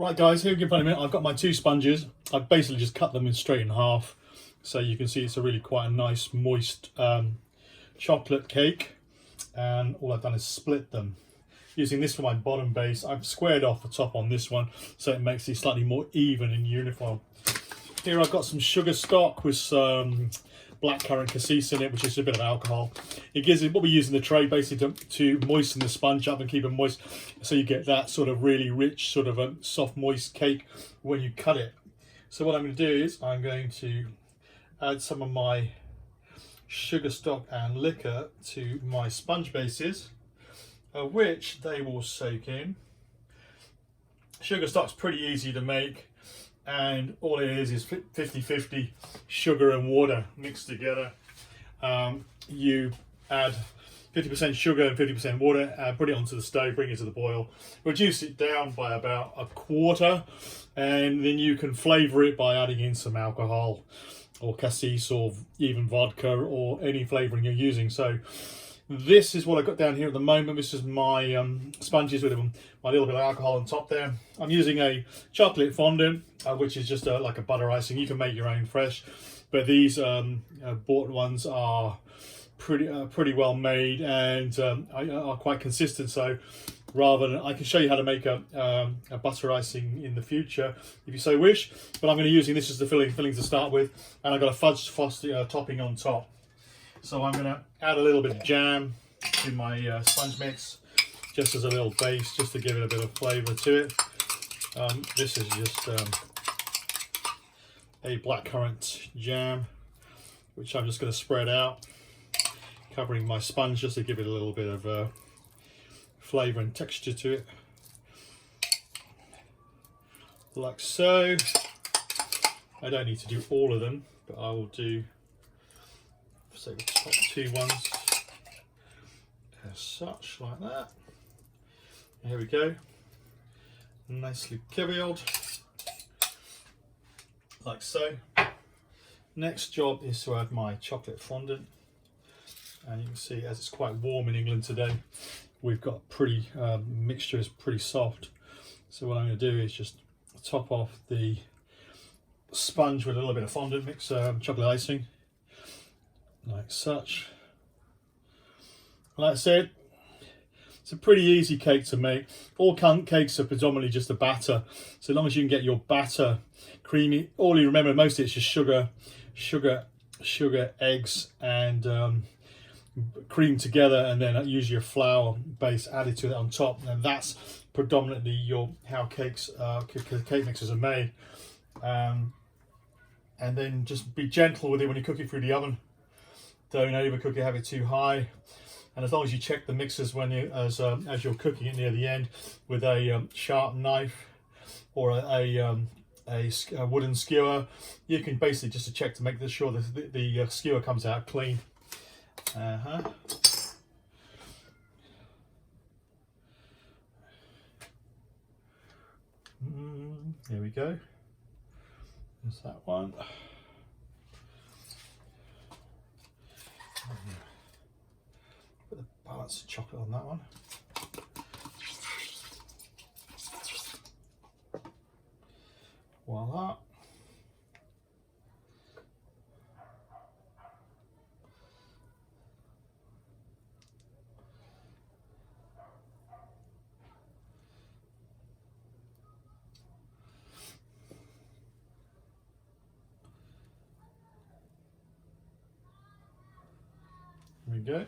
Right guys, here in front of me, I've got my two sponges. I've basically just cut them in straight in half. So you can see it's a really quite a nice moist chocolate cake. And all I've done is split them. Using this for my bottom base, I've squared off the top on this one so it makes it slightly more even and uniform. Here I've got some sugar stock with some blackcurrant cassis in it, which is a bit of alcohol. It gives it what we use in the tray basically to moisten the sponge up and keep it moist, so you get that sort of really rich sort of a soft moist cake when you cut it. So what I'm going to do is I'm going to add some of my sugar stock and liquor to my sponge bases, which they will soak in. Sugar stock's pretty easy to make, and all it is 50-50 sugar and water mixed together. You add 50% sugar and 50% water, put it onto the stove, bring it to the boil, reduce it down by about a quarter, and then you can flavour it by adding in some alcohol or cassis or even vodka or any flavouring you're using. So this is what I've got down here at the moment. This is my sponges with my little bit of alcohol on top there. I'm using a chocolate fondant, which is just like a butter icing. You can make your own fresh, but these bought ones are pretty well made and are quite consistent. So rather than, I can show you how to make a butter icing in the future if you so wish, but I'm going to be using this as the filling to start with, and I've got a fudge frosting topping on top. So I'm going to add a little bit of jam to my sponge mix, just as a little base, just to give it a bit of flavour to it. This is just a blackcurrant jam, which I'm just going to spread out, covering my sponge just to give it a little bit of flavour and texture to it, like so. I don't need to do all of them, but I will do, say, the top two ones as such, like that. Here we go, nicely kibbled, like so. Next job is to add my chocolate fondant, and you can see as it's quite warm in England today, we've got pretty mixture is pretty soft. So what I'm going to do is just top off the sponge with a little bit of fondant mix, chocolate icing, like such. Like I said, it's a pretty easy cake to make. All cakes are predominantly just a batter. So long as you can get your batter creamy, all you remember most of it's just sugar, eggs, and cream together, and then use your flour base added to it on top, and that's predominantly how cake mixes are made. And then just be gentle with it when you cook it through the oven. Don't overcook it, have it too high. And as long as you check the mixes when as you're cooking it near the end with a sharp knife or a wooden skewer, you can basically just check to make sure that the skewer comes out clean. There we go. There's that one. Put the balance of chocolate on that one. Voila. There we go.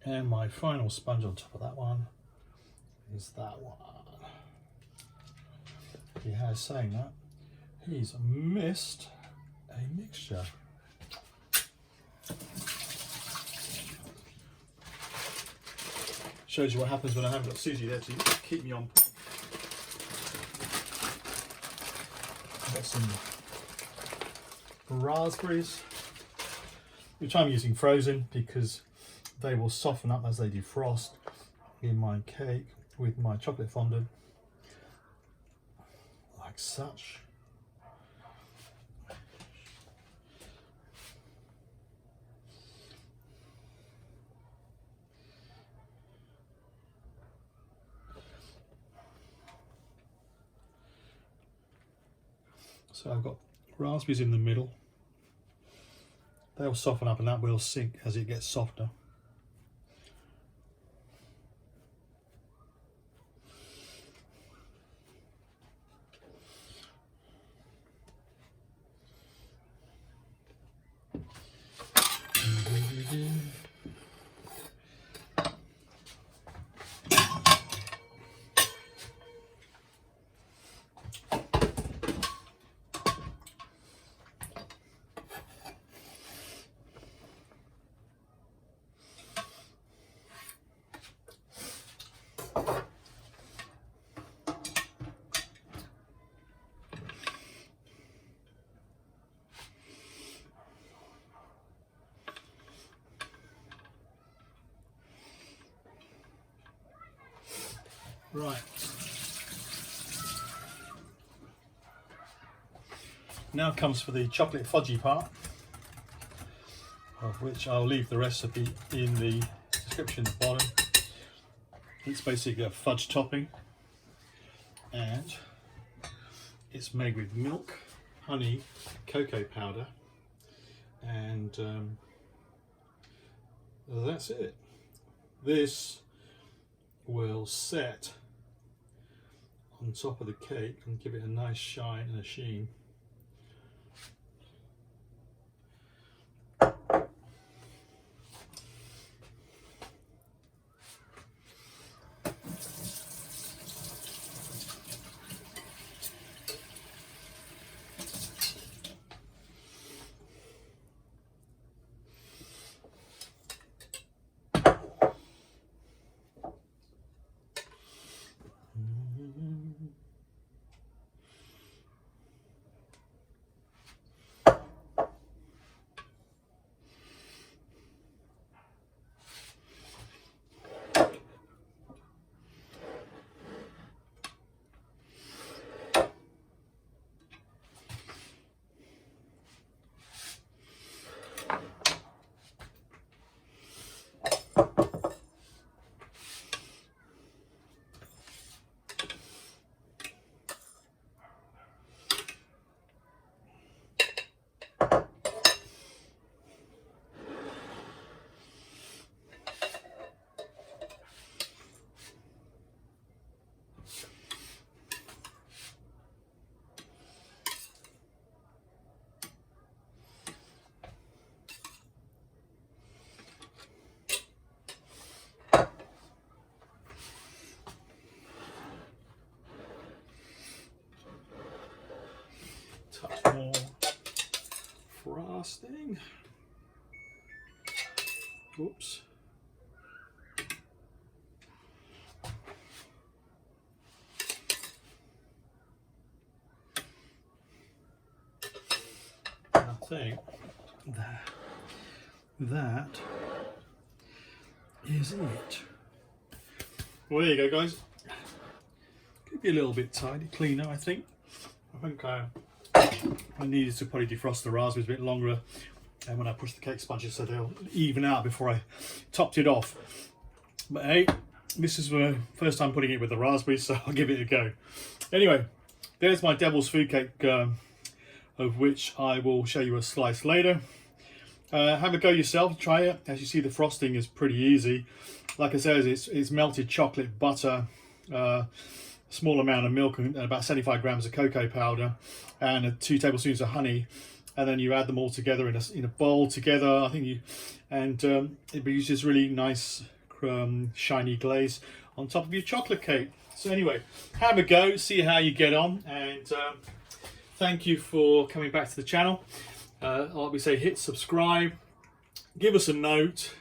And my final sponge on top of that one is that one. He has saying that he's missed a mixture. Shows you what happens when I haven't got Susie there to keep me on point. I've got some raspberries, which I'm using frozen because they will soften up as they defrost in my cake with my chocolate fondant, like such. So I've got raspberries in the middle. They'll soften up and that will sink as it gets softer. Right. Now comes for the chocolate fudgy part, of which I'll leave the recipe in the description at the bottom. It's basically a fudge topping, and it's made with milk, honey, cocoa powder, and that's it. This will set on top of the cake and give it a nice shine and a sheen. Touch more frosting. Oops. I think that is it. Well, there you go, guys. Could be a little bit tidy, cleaner, I think. I think I needed to probably defrost the raspberries a bit longer, and when I push the cake sponges so they'll even out before I topped it off. But hey, this is the first time putting it with the raspberries, so I'll give it a go. Anyway, there's my devil's food cake, of which I will show you a slice later. Have a go yourself, try it. As you see, the frosting is pretty easy. Like I said, it's melted chocolate, butter, small amount of milk, and about 75 grams of cocoa powder, and 2 tablespoons of honey, and then you add them all together in a bowl together. I think it produces really nice shiny glaze on top of your chocolate cake. So anyway, have a go, see how you get on, and thank you for coming back to the channel. Like we say, hit subscribe, give us a note,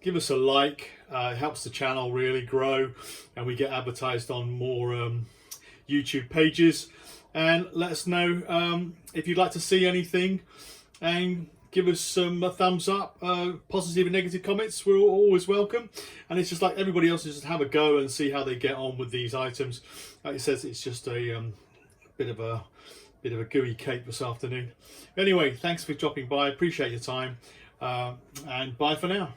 give us a like. It helps the channel really grow, and we get advertised on more YouTube pages. And let us know if you'd like to see anything, and give us some thumbs up, positive and negative comments. We're always welcome. And it's just like everybody else, just have a go and see how they get on with these items. Like it says, it's just a bit of a gooey cake this afternoon. Anyway, thanks for dropping by. Appreciate your time, and bye for now.